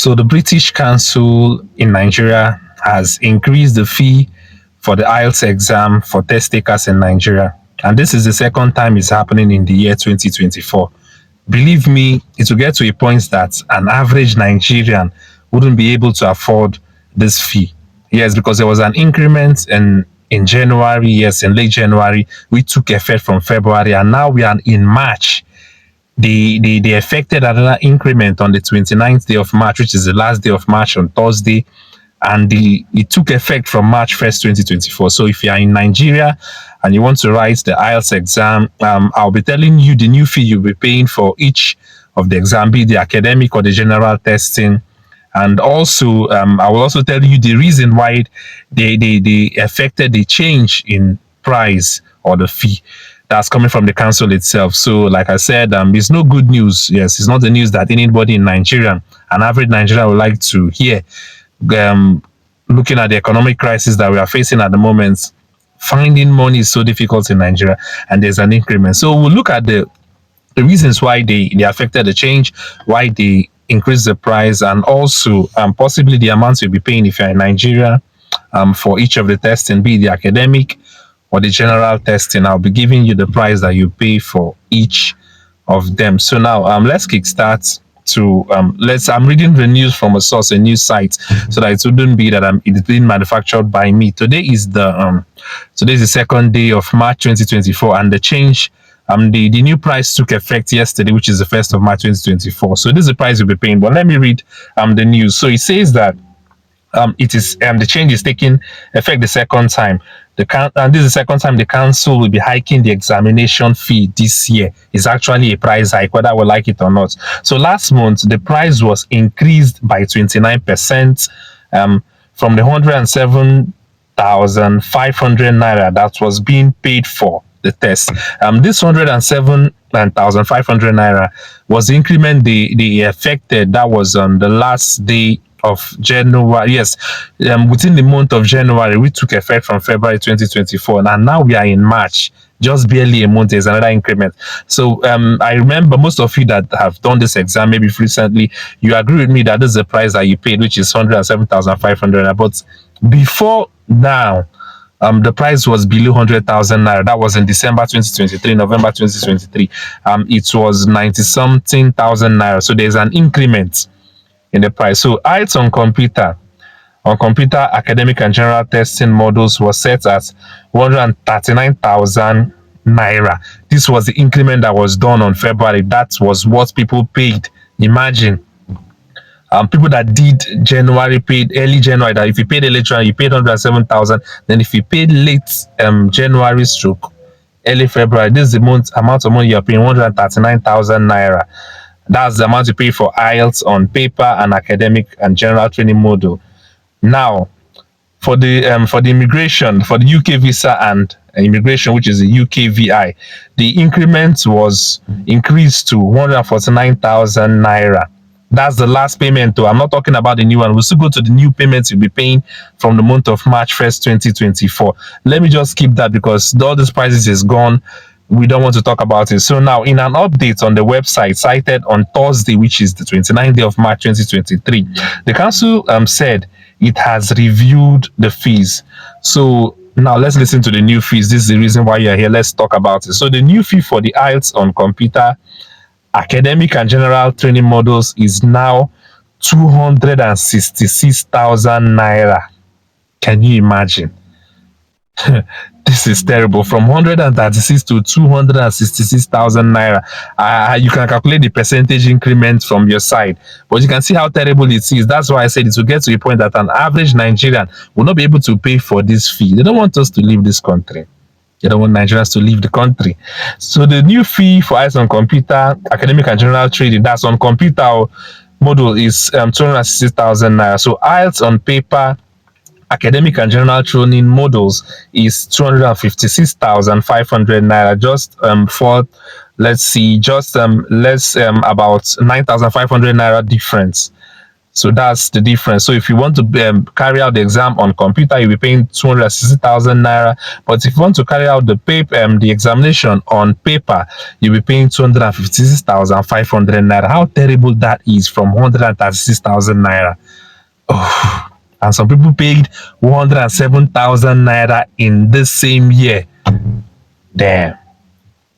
So the British Council in Nigeria has increased the fee for the IELTS exam for test takers in Nigeria. And this is the second time it's happening in the year 2024. Believe me, it will get to a point that an average Nigerian wouldn't be able to afford this fee. Yes, because there was an increment in January, yes, in late January, which took effect from February, and now we are in March. They effected another increment on the 29th day of March, which is the last day of March on Thursday, and it took effect from March 1st, 2024. So if you are in Nigeria and you want to write the IELTS exam, I'll be telling you the new fee you'll be paying for each of the exam, be the academic or the general testing. And also, I will also tell you the reason why they affected the change in price or the fee that's coming from the council itself. So, like I said, it's no good news. Yes, it's not the news that anybody in Nigeria, an average Nigerian, would like to hear. Looking at the economic crisis that we are facing at the moment, finding money is so difficult in Nigeria, and there's an increment. So we'll look at the reasons why they affected the change, why they increase the price, and also possibly the amounts you'll be paying if you're in Nigeria for each of the testing, be it the academic or the general testing. I'll be giving you the price that you pay for each of them. So now let's kickstart to I'm reading the news from a source, a news site, so that it wouldn't be that it's being manufactured by me. Today is the second day of March 2024, and the change the new price took effect yesterday, which is the 1st of March 2024. So this is the price you'll be paying. But let me read the news. So it says that it is the change is taking effect the second time. And this is the second time the council will be hiking the examination fee this year. It's actually a price hike, whether we like it or not. So last month the price was increased by 29% from the 107,500 naira that was being paid for the test. This 107,500 naira was the increment they affected. That was on the last day of January. Yes, within the month of January, we took effect from February 2024, and now we are in March. Just barely a month, there's another increment. So I remember most of you that have done this exam, maybe recently, you agree with me that this is the price that you paid, which is 107,500. But before now, the price was below 100,000 naira. That was in December 2023, November 2023. It was 90-something thousand naira. So there's an increment in the price. So IELTS on computer academic and general testing models was set at 139,000 naira. This was the increment that was done on February. That was what people paid. Imagine. People that did January paid early January. That if you paid early January, you paid 107,000. Then if you paid late January stroke early February, this is the amount of money you're paying, 139,000 naira. That's the amount you pay for IELTS on paper and academic and general training module. Now, for the immigration, for the UK visa and immigration, which is the UKVI, the increment was increased to 149,000 naira. That's the last payment though. I'm not talking about the new one. We'll still go to the new payments you'll be paying from the month of March 1st, 2024. Let me just skip that because all these prices is gone. We don't want to talk about it. So now, in an update on the website cited on Thursday, which is the 29th day of March 2023, the council said it has reviewed the fees. So now let's listen to the new fees. This is the reason why you're here. Let's talk about it. So the new fee for the IELTS on computer academic and general training models is now 266,000 naira. Can you imagine? This is terrible. From 136 to 266,000 naira. You can calculate the percentage increment from your side, but you can see how terrible it is. That's why I said it will get to a point that an average Nigerian will not be able to pay for this fee. They don't want us to leave this country. They don't want Nigerians to leave the country. So the new fee for IELTS on computer, academic and general training, that's on computer module, is 260,000 naira. So IELTS on paper, academic and general training modules is 256,500 naira. Just for let's see, just about 9,500 naira difference. So that's the difference. So if you want to carry out the exam on computer, you'll be paying 260,000 naira. But if you want to carry out the examination on paper, you'll be paying 256,500 naira. How terrible that is from 136,000 naira. Oh, and some people paid 107,000 naira in the same year. Damn.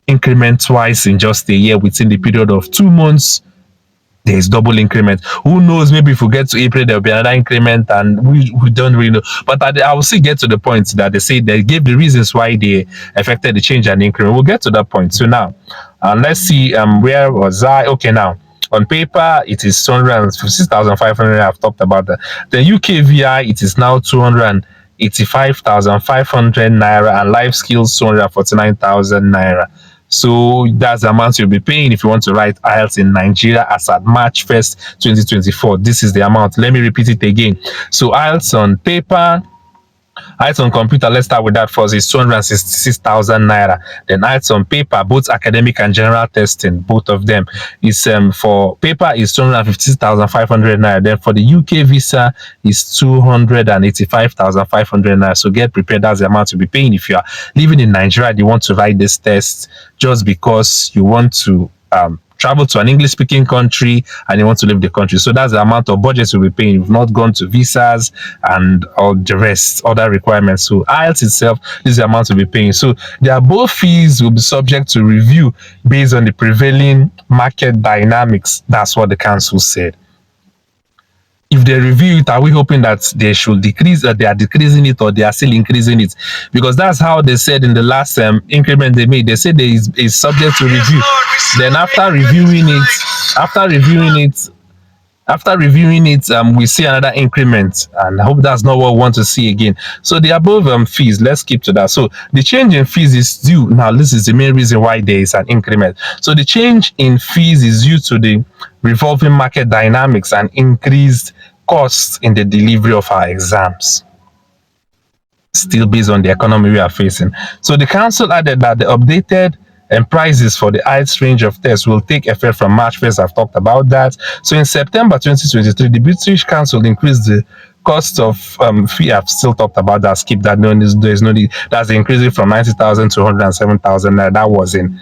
Increment twice in just a year within the period of 2 months. There's double increment. Who knows? Maybe if we get to April, there'll be another increment, and we don't really know. But I will still get to the point that they say they gave the reasons why they affected the change and the increment. We'll get to that point. So now, let's see. Where was I? Okay, now on paper it is 256,500. I've talked about that. The UKVI it is now 285,500 naira, and life skills 249,000 naira. So that's the amount you'll be paying if you want to write IELTS in Nigeria as at March 1st, 2024. This is the amount. Let me repeat it again. So IELTS on paper, IELTS on computer, let's start with that first, is 266,000 naira. Then IELTS on paper, both academic and general testing, both of them, is for paper is 256,500 naira. Then for the UK visa is 285,500 naira. So get prepared. That's the amount to be paying if you are living in Nigeria and you want to write this test just because you want to travel to an English-speaking country and you want to leave the country. So that's the amount of budget you'll be paying. You've not gone to visas and all the rest, other requirements. So IELTS itself, this is the amount you'll be paying. So their both fees will be subject to review based on the prevailing market dynamics. That's what the council said. If they review it, are we hoping that they should decrease, that they are decreasing it, or they are still increasing it? Because that's how they said in the last increment they made. They said there is subject to review. Then after reviewing it, we see another increment, and I hope that's not what we want to see again. So the above fees, let's keep to that. So the change in fees is due. Now, this is the main reason why there is an increment. So the change in fees is due to the revolving market dynamics and increased costs in the delivery of our exams, still based on the economy we are facing. So the council added that the updated prices for the IELTS range of tests will take effect from March 1st. I've talked about that. So in September 2023, the British Council increased the cost of fee. I've still talked about that. Skip that. No, there's no need. That's increasing from 90,000 to 107,000. That was in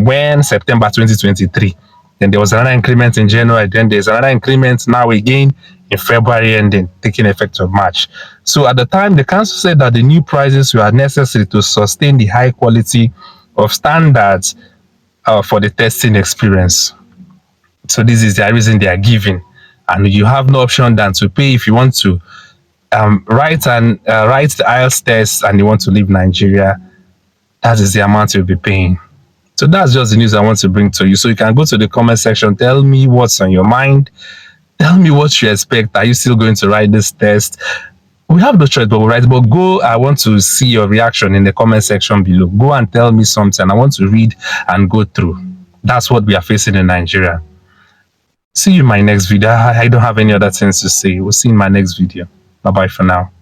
when September 2023. Then there was another increment in January. Then there's another increment now again in February, and then taking effect of March. So at the time, the council said that the new prices were necessary to sustain the high quality of standards for the testing experience. So this is the reason they are giving, and you have no option than to pay if you want to write the IELTS test and you want to leave Nigeria. That is the amount you'll be paying. So that's just the news I want to bring to you. So you can go to the comment section, tell me what's on your mind, tell me what you expect. Are you still going to write this test? We have no choice but we'll write. But go, I want to see your reaction in the comment section below. Go and tell me something. I want to read and go through. That's what we are facing in Nigeria. See you in my next video. I don't have any other things to say. We'll see you in my next video. Bye bye for now.